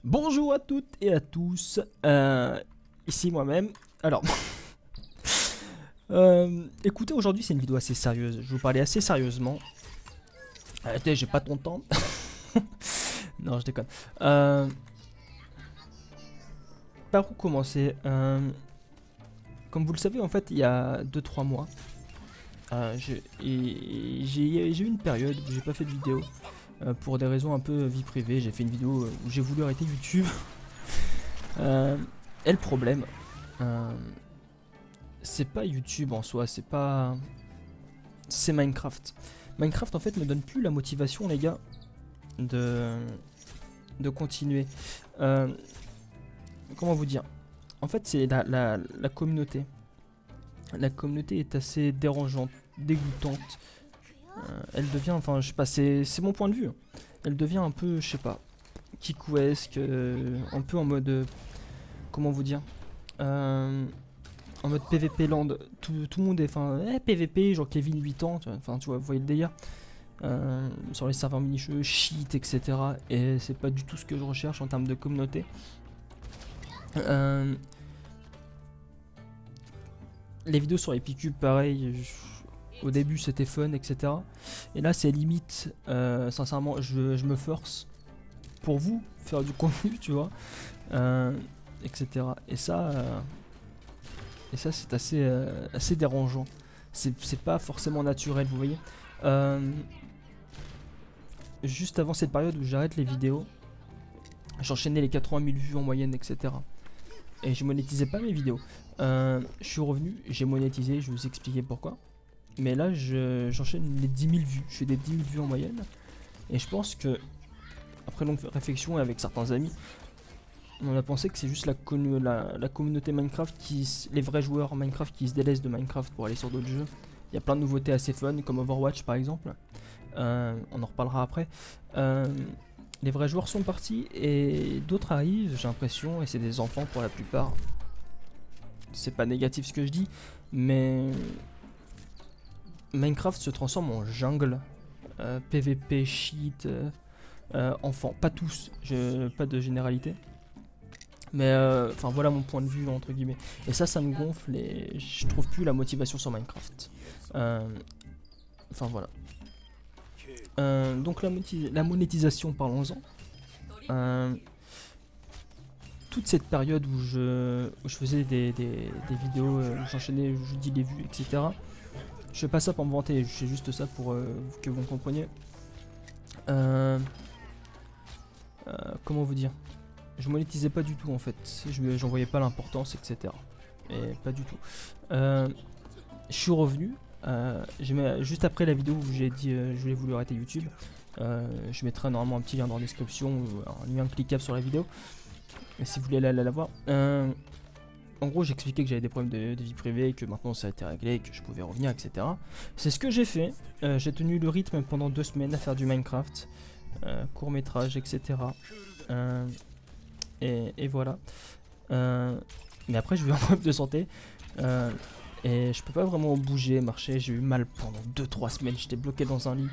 Bonjour à toutes et à tous, ici moi-même. Alors, écoutez, aujourd'hui c'est une vidéo assez sérieuse. Je vais vous parler assez sérieusement. Arrêtez, j'ai pas ton temps. Non, je déconne. Par où commencer? Comme vous le savez, en fait, il y a 2-3 mois, j'ai eu une période où j'ai pas fait de vidéo. Pour des raisons un peu vie privée, j'ai fait une vidéo où j'ai voulu arrêter YouTube. Et le problème, c'est pas YouTube en soi, c'est Minecraft. Minecraft en fait me donne plus la motivation, les gars, de continuer. Comment vous dire? En fait, c'est la communauté. La communauté est assez dérangeante, dégoûtante. Elle devient, enfin, je sais pas, c'est mon point de vue. Elle devient un peu, je sais pas, kikouesque, un peu en mode, comment vous dire, en mode PVP land. Tout le monde est, enfin, PVP, genre Kevin 8 ans, enfin, tu vois, vous voyez le délire. Sur les serveurs mini-jeux, shit, etc. Et c'est pas du tout ce que je recherche en termes de communauté. Les vidéos sur Epicube, pareil. Au début c'était fun, etc. Et là c'est limite, sincèrement, je me force pour vous faire du contenu, tu vois, etc. Et ça c'est assez dérangeant. C'est pas forcément naturel, vous voyez. Juste avant cette période où j'arrête les vidéos, j'enchaînais les 80 000 vues en moyenne, etc. Et je monétisais pas mes vidéos. Je suis revenu, j'ai monétisé, je vais vous expliquer pourquoi. Mais là, j'enchaîne les 10 000 vues. Je fais des 10 000 vues en moyenne. Et je pense que, après longue réflexion et avec certains amis, on a pensé que c'est juste la communauté Minecraft, les vrais joueurs Minecraft qui se délaissent de Minecraft pour aller sur d'autres jeux. Il y a plein de nouveautés assez fun, comme Overwatch par exemple. On en reparlera après. Les vrais joueurs sont partis et d'autres arrivent, j'ai l'impression, et c'est des enfants pour la plupart. C'est pas négatif ce que je dis, mais Minecraft se transforme en jungle, PVP, shit, enfants, pas tous, pas de généralité. Mais enfin voilà mon point de vue entre guillemets. Et ça me gonfle et je trouve plus la motivation sur Minecraft. Enfin voilà. Donc la monétisation, parlons-en. Toute cette période où je faisais des vidéos, j'enchaînais, je dis les vues, etc. Je fais pas ça pour me vanter, je fais juste ça pour que vous compreniez. Comment vous dire? Je monétisais pas du tout en fait, j'en voyais pas l'importance, etc. Et pas du tout. Je suis revenu, juste après la vidéo où j'ai dit je voulais voulu arrêter YouTube. Je mettrai normalement un petit lien dans la description, ou un lien cliquable sur la vidéo. Et si vous voulez aller la voir. En gros, j'expliquais que j'avais des problèmes de vie privée, que maintenant ça a été réglé, que je pouvais revenir, etc. C'est ce que j'ai fait. J'ai tenu le rythme pendant 2 semaines à faire du Minecraft, court métrage, etc. Et voilà. Mais après, j'ai eu un problème de santé. Et je peux pas vraiment bouger, marcher. J'ai eu mal pendant 2-3 semaines. J'étais bloqué dans un lit.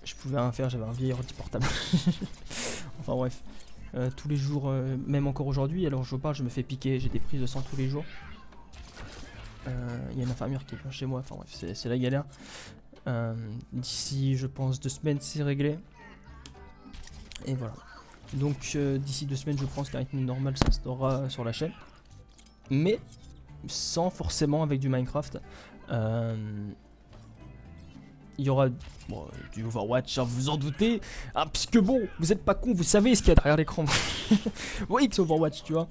Je pouvais rien faire, j'avais un vieil ordi portable. Enfin bref. Tous les jours, même encore aujourd'hui, alors je vous parle, je me fais piquer, j'ai des prises de sang tous les jours. Il y a une infirmière qui vient chez moi, enfin bref, c'est la galère. D'ici, je pense, 2 semaines, c'est réglé. Et voilà. Donc d'ici 2 semaines, je pense qu'un rythme normal s'instaurera sur la chaîne. Mais sans forcément avec du Minecraft. Il y aura du Overwatch, hein, vous en doutez. Ah, parce que bon, vous êtes pas con, vous savez ce qu'il y a derrière l'écran. Oui, que c'est Overwatch, tu vois.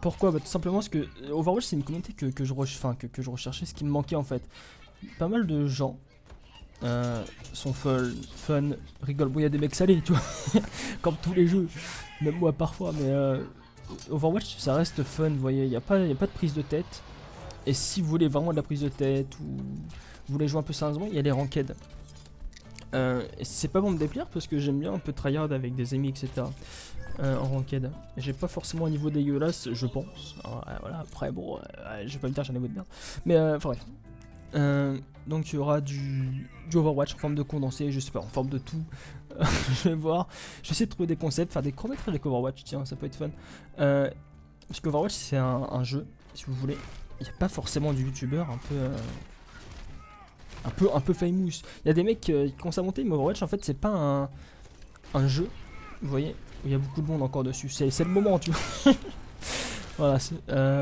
Pourquoi? Bah, tout simplement parce que Overwatch, c'est une communauté que je recherchais, ce qui me manquait en fait. Pas mal de gens sont fun, rigolent. Bon, il y a des mecs salés, tu vois. Comme tous les jeux, même moi parfois, mais Overwatch, ça reste fun, vous voyez. Il n'y a pas de prise de tête. Et si vous voulez vraiment de la prise de tête ou vous voulez jouer un peu sérieusement, il y a les ranked. C'est pas bon de déplaire parce que j'aime bien un peu tryhard avec des amis, etc. En ranked. J'ai pas forcément un niveau dégueulasse, je pense. Alors, voilà, après, bon, je vais pas me dire j'ai un niveau de merde. Mais, enfin bref. Donc il y aura du Overwatch en forme de condensé, je sais pas, en forme de tout. Je vais voir. Je vais essayer de trouver des concepts, faire des courts-métrages avec Overwatch, tiens, ça peut être fun. Parce que Overwatch c'est un jeu, si vous voulez. Il n'y a pas forcément du youtubeur un peu famous. Il y a des mecs qui commencent à monter, mais Overwatch en fait c'est pas un jeu, vous voyez, où il y a beaucoup de monde encore dessus. C'est le moment, tu vois. Voilà,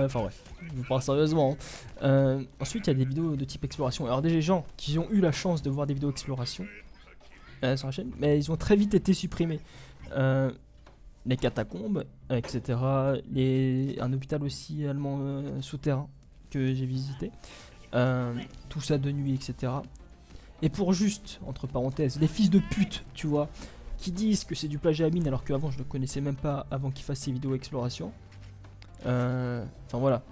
enfin bref, je vous parle sérieusement. Ensuite, il y a des vidéos de type exploration. Alors, des gens qui ont eu la chance de voir des vidéos exploration sur la chaîne, mais ils ont très vite été supprimés. Les catacombes, etc. Un hôpital aussi allemand souterrain que j'ai visité. Tout ça de nuit, etc. Et pour juste, entre parenthèses, les fils de pute, tu vois, qui disent que c'est du plagiat à mine alors qu'avant je ne le connaissais même pas avant qu'ils fassent ces vidéos exploration. Enfin voilà,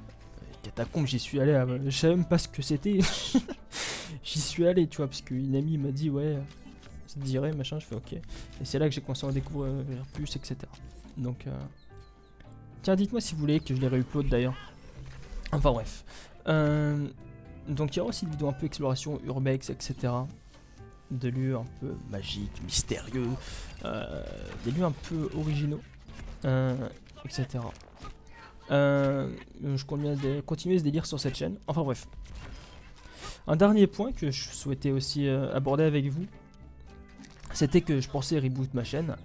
catacombes, j'y suis allé, je savais même pas ce que c'était. J'y suis allé, tu vois, parce qu'une amie m'a dit ouais, ça te dirait, machin, je fais ok. Et c'est là que j'ai commencé à en découvrir plus, etc. Donc, tiens, dites-moi si vous voulez que je les réupload d'ailleurs. Enfin bref. Donc il y aura aussi des vidéos un peu exploration, urbex, etc. De lieux un peu magiques, mystérieux, des lieux un peu originaux, etc. Je compte continuer ce délire sur cette chaîne. Enfin bref. Un dernier point que je souhaitais aussi aborder avec vous, c'était que je pensais reboot ma chaîne.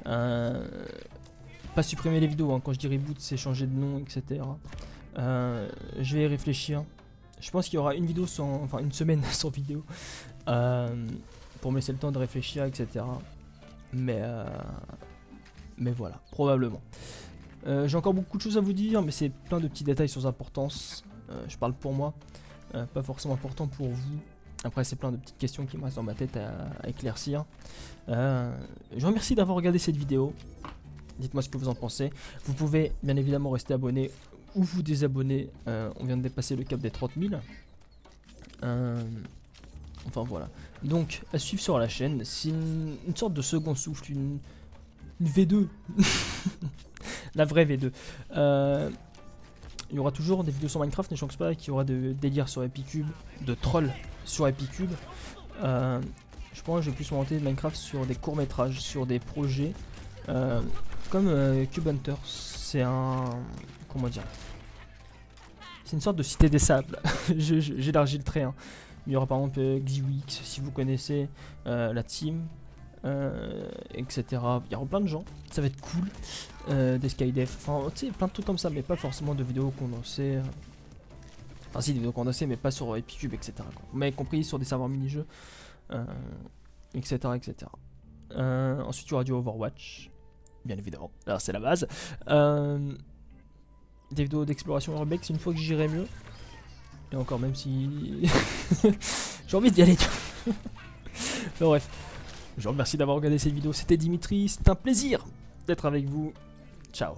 Pas supprimer les vidéos, hein. Quand je dis reboot c'est changer de nom, etc. Je vais y réfléchir. Je pense qu'il y aura une vidéo enfin une semaine sans vidéo. Pour me laisser le temps de réfléchir, etc. Mais voilà, probablement. J'ai encore beaucoup de choses à vous dire, mais c'est plein de petits détails sans importance. Je parle pour moi, pas forcément important pour vous. Après, c'est plein de petites questions qui me restent dans ma tête à éclaircir. Je vous remercie d'avoir regardé cette vidéo. Dites-moi ce que vous en pensez. Vous pouvez bien évidemment rester abonné ou vous désabonner. On vient de dépasser le cap des 30 000. Enfin voilà. Donc, à suivre sur la chaîne. C'est une sorte de second souffle, une V2. La vraie V2. Il y aura toujours des vidéos sur Minecraft, ne change pas qu'il y aura de délire sur Epicube, de trolls sur Epicube. Je pense que je vais plus monter Minecraft sur des courts-métrages, sur des projets comme Cube Hunter. C'est un... comment dire? C'est une sorte de cité des sables. J'élargis le trait. Hein. Il y aura par exemple Xiwix, si vous connaissez, la team. Etc. Il y aura plein de gens, ça va être cool. Des Skydef, enfin tu sais, plein de trucs comme ça, mais pas forcément de vidéos condensées. Enfin, si, des vidéos condensées, mais pas sur Epicube, etc. Vous m'avez compris, sur des serveurs mini-jeux, etc. etc. Ensuite, il y aura du Overwatch, bien évidemment, alors c'est la base. Des vidéos d'exploration urbex une fois que j'irai mieux. Et encore, même si. J'ai envie d'y aller. Bon, bref. Je vous remercie d'avoir regardé cette vidéo, c'était Dimitri, c'est un plaisir d'être avec vous. Ciao.